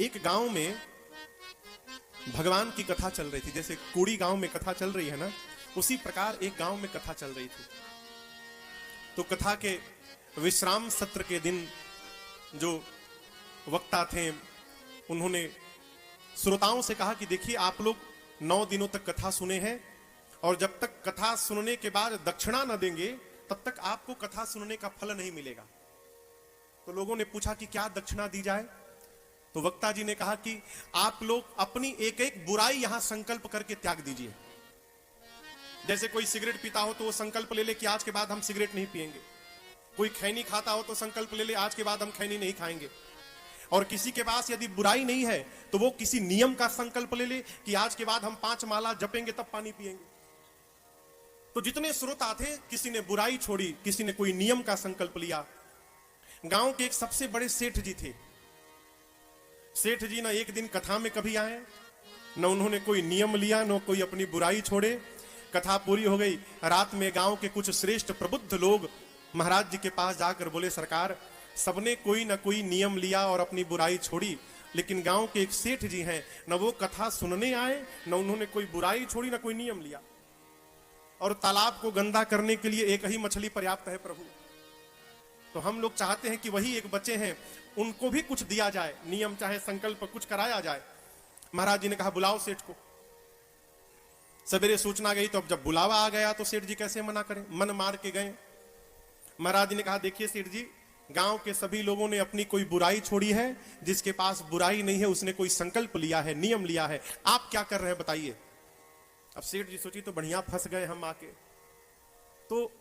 एक गांव में भगवान की कथा चल रही थी। जैसे कोड़ी गांव में कथा चल रही है ना, उसी प्रकार एक गांव में कथा चल रही थी। तो कथा के विश्राम सत्र के दिन जो वक्ता थे उन्होंने श्रोताओं से कहा कि देखिए, आप लोग 9 दिनों तक कथा सुने हैं और जब तक कथा सुनने के बाद दक्षिणा न देंगे तब तक आपको कथा सुनने का फल नहीं मिलेगा। तो लोगों ने पूछा कि क्या दक्षिणा दी जाए। तो वक्ता जी ने कहा कि आप लोग अपनी एक एक बुराई यहां संकल्प करके त्याग दीजिए। जैसे कोई सिगरेट पीता हो तो वो संकल्प ले ले कि आज के बाद हम सिगरेट नहीं पिएंगे। कोई खैनी खाता हो तो संकल्प ले ले आज के बाद हम खैनी नहीं खाएंगे। और किसी के पास यदि बुराई नहीं है तो वो किसी नियम का संकल्प ले ले कि आज के बाद हम 5 माला जपेंगे तब पानी पिएंगे। तो जितने श्रोता थे, किसी ने बुराई छोड़ी, किसी ने कोई नियम का संकल्प लिया। गांव के एक सबसे बड़े सेठ जी थे। सेठ जी ना एक दिन कथा में कभी आए, न उन्होंने कोई नियम लिया, न कोई अपनी बुराई छोड़े। कथा पूरी हो गई। रात में गांव के कुछ श्रेष्ठ प्रबुद्ध लोग महाराज जी के पास जाकर बोले, सरकार, सबने कोई ना कोई नियम लिया और अपनी बुराई छोड़ी, लेकिन गांव के एक सेठ जी हैं, न वो कथा सुनने आए, न उन्होंने कोई बुराई छोड़ी, न कोई नियम लिया। और तालाब को गंदा करने के लिए एक ही मछली पर्याप्त है प्रभु। तो हम लोग चाहते हैं कि वही एक बच्चे हैं, उनको भी कुछ दिया जाए, नियम चाहे संकल्प कुछ कराया जाए। महाराज जी ने कहा, बुलाओ सेठ को। सवेरे सूचना गई तो अब जब बुलावा आ गया तो सेठ जी कैसे मना करें, मन मार के गए। महाराज जी ने कहा, देखिए सेठ जी, गांव के सभी लोगों ने अपनी कोई बुराई छोड़ी है, जिसके पास बुराई नहीं है उसने कोई संकल्प लिया है, नियम लिया है, आप क्या कर रहे हैं बताइए। अब सेठ जी सोची तो बढ़िया फंस गए हम आके। तो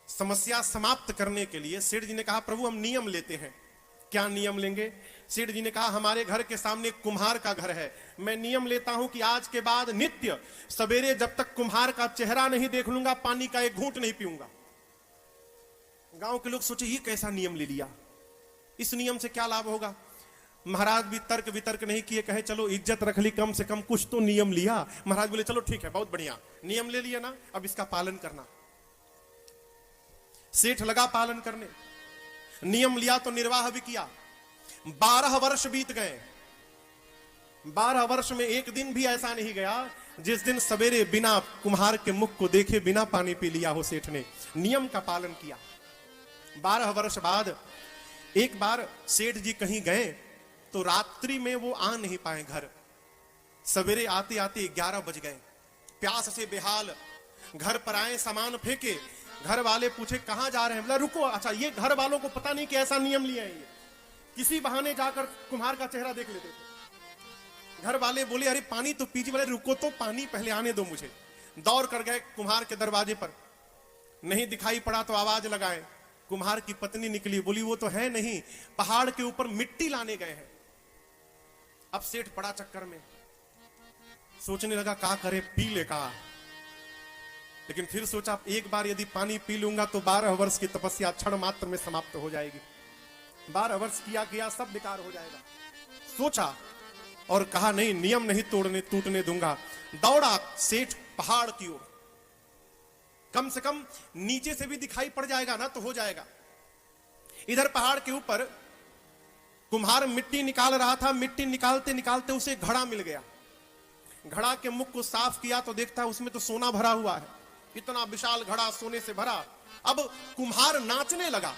समस्या समाप्त करने के लिए सेठ जी ने कहा, प्रभु हम नियम लेते हैं। क्या नियम लेंगे? सेठ जी ने कहा, हमारे घर के सामने कुम्हार का घर है, मैं नियम लेता हूं कि आज के बाद नित्य सवेरे जब तक कुम्हार का चेहरा नहीं देख लूंगा पानी का एक घूंट नहीं पीऊंगा। गांव के लोग सोचे ये कैसा नियम ले लिया, इस नियम से क्या लाभ होगा। महाराज भी तर्क वितर्क नहीं किए, कहे चलो इज्जत रख ली, कम से कम कुछ तो नियम लिया। महाराज बोले चलो ठीक है, बहुत बढ़िया, नियम ले लिया ना, अब इसका पालन करना। सेठ लगा पालन करने, नियम लिया तो निर्वाह भी किया। 12 वर्ष बीत गए। 12 वर्ष में एक दिन भी ऐसा नहीं गया जिस दिन सवेरे बिना कुम्हार के मुख को देखे बिना पानी पी लिया हो सेठ ने। नियम का पालन किया। 12 वर्ष बाद एक बार सेठ जी कहीं गए तो रात्रि में वो आ नहीं पाए घर। सवेरे आते आते 11 बज गए। प्यास से बेहाल घर पर आए, सामान फेंके। घर वाले पूछे कहां जा रहे हैं? बोला रुको। अच्छा, ये घर वालों को पता नहीं कि ऐसा नियम लिया है। ये किसी बहाने जाकर कुम्हार का चेहरा देख लेते थे। घर वाले बोले अरे पानी तो पीजिए। बोले रुको तो पानी पहले आने दो मुझे। दौड़ कर गए कुम्हार के दरवाजे पर, नहीं दिखाई पड़ा तो आवाज लगाए। कुम्हार की पत्नी निकली, बोली वो तो है नहीं, पहाड़ के ऊपर मिट्टी लाने गए हैं। अब सेठ पड़ा चक्कर में, सोचने लगा का करे, पी ले का। लेकिन फिर सोचा एक बार यदि पानी पी लूंगा तो 12 वर्ष की तपस्या क्षण मात्र में समाप्त हो जाएगी। 12 वर्ष किया गया सब बेकार हो जाएगा। सोचा और कहा नहीं, नियम नहीं टूटने दूंगा। दौड़ा सेठ पहाड़ की ओर, कम से कम नीचे से भी दिखाई पड़ जाएगा ना तो हो जाएगा। इधर पहाड़ के ऊपर कुम्हार मिट्टी निकाल रहा था। मिट्टी निकालते निकालते उसे घड़ा मिल गया। घड़ा के मुख को साफ किया तो देखता उसमें तो सोना भरा हुआ है। इतना विशाल घड़ा सोने से भरा। अब कुम्हार नाचने लगा,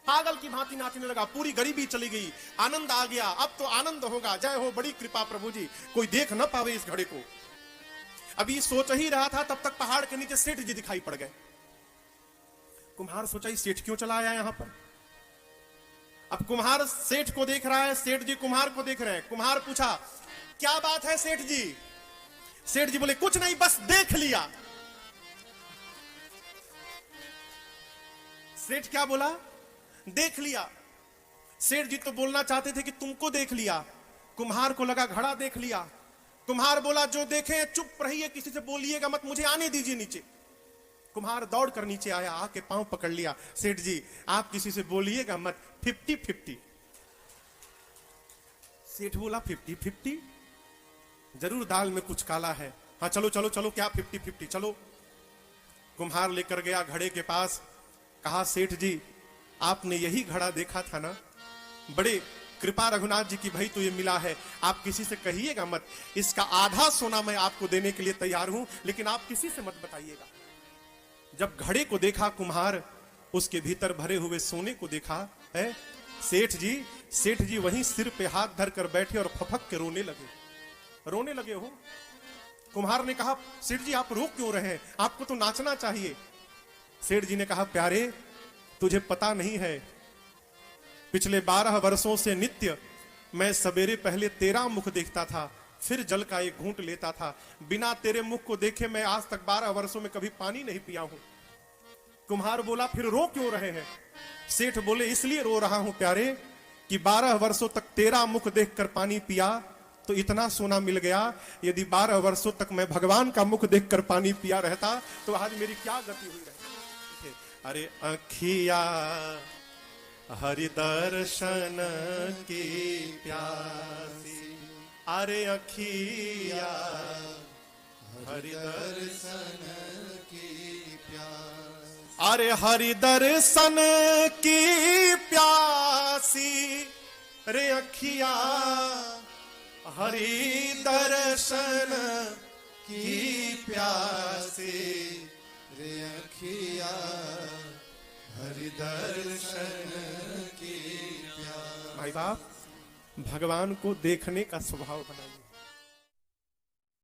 पागल की भांति नाचने लगा। पूरी गरीबी चली गई, आनंद आ गया। अब तो आनंद होगा, जय हो, बड़ी कृपा प्रभु जी, कोई देख ना पावे इस घड़े को। अभी सोच ही रहा था तब तक पहाड़ के नीचे सेठ जी दिखाई पड़ गए। कुम्हार सोचा सेठ क्यों चला आया यहां पर। अब कुम्हार सेठ को देख रहा है, सेठ जी कुम्हार को देख रहे हैं। कुम्हार पूछा क्या बात है सेठ जी? सेठ जी बोले कुछ नहीं, बस देख लिया। सेठ क्या बोला? देख लिया। सेठ जी तो बोलना चाहते थे कि तुमको देख लिया। कुम्हार को लगा घड़ा देख लिया। कुम्हार बोला जो देखे चुप रहिए, किसी से बोलिएगा मत, मुझे आने दीजिए नीचे। कुम्हार दौड़ कर नीचे आया, आके पांव पकड़ लिया। सेठ जी आप किसी से बोलिएगा मत, 50-50। सेठ बोला 50-50? जरूर दाल में कुछ काला है। हाँ चलो चलो चलो, क्या 50-50, चलो। कुम्हार लेकर गया घड़े के पास, कहा सेठ जी आपने यही घड़ा देखा था ना, बड़े कृपा रघुनाथ जी की, भाई तो ये मिला है, आप किसी से कहिएगा मत, इसका आधा सोना मैं आपको देने के लिए तैयार हूं, लेकिन आप किसी से मत बताइएगा। जब घड़े को देखा कुम्हार, उसके भीतर भरे हुए सोने को देखा है। सेठ जी वहीं सिर पे हाथ धर कर बैठे और फफक के रोने लगे हो। कुम्हार ने कहा, सेठ जी आप रो क्यों रहे हैं, आपको तो नाचना चाहिए। सेठ जी ने कहा, प्यारे तुझे पता नहीं है, पिछले 12 वर्षों से नित्य मैं सवेरे पहले तेरा मुख देखता था, फिर जल का एक घूंट लेता था। बिना तेरे मुख को देखे मैं आज तक 12 वर्षों में कभी पानी नहीं पिया हूं। कुम्हार बोला, फिर रो क्यों रहे हैं? सेठ बोले, इसलिए रो रहा हूं प्यारे कि 12 वर्षों तक तेरा मुख देखकर पानी पिया तो इतना सोना मिल गया, यदि 12 वर्षों तक मैं भगवान का मुख देखकर पानी पिया रहता तो आज मेरी क्या गति हुई रहती। अरे अखिया हरि दर्शन की प्यासी, अरे अखिया हरि दर्शन की प्यासी, अरे हरि दर्शन की प्यासी, रे अखिया हरि दर्शन की प्यासी, रे अखिया हरि दर्शन की प्यासी। भाई साहब, भगवान को देखने का स्वभाव बनाइए।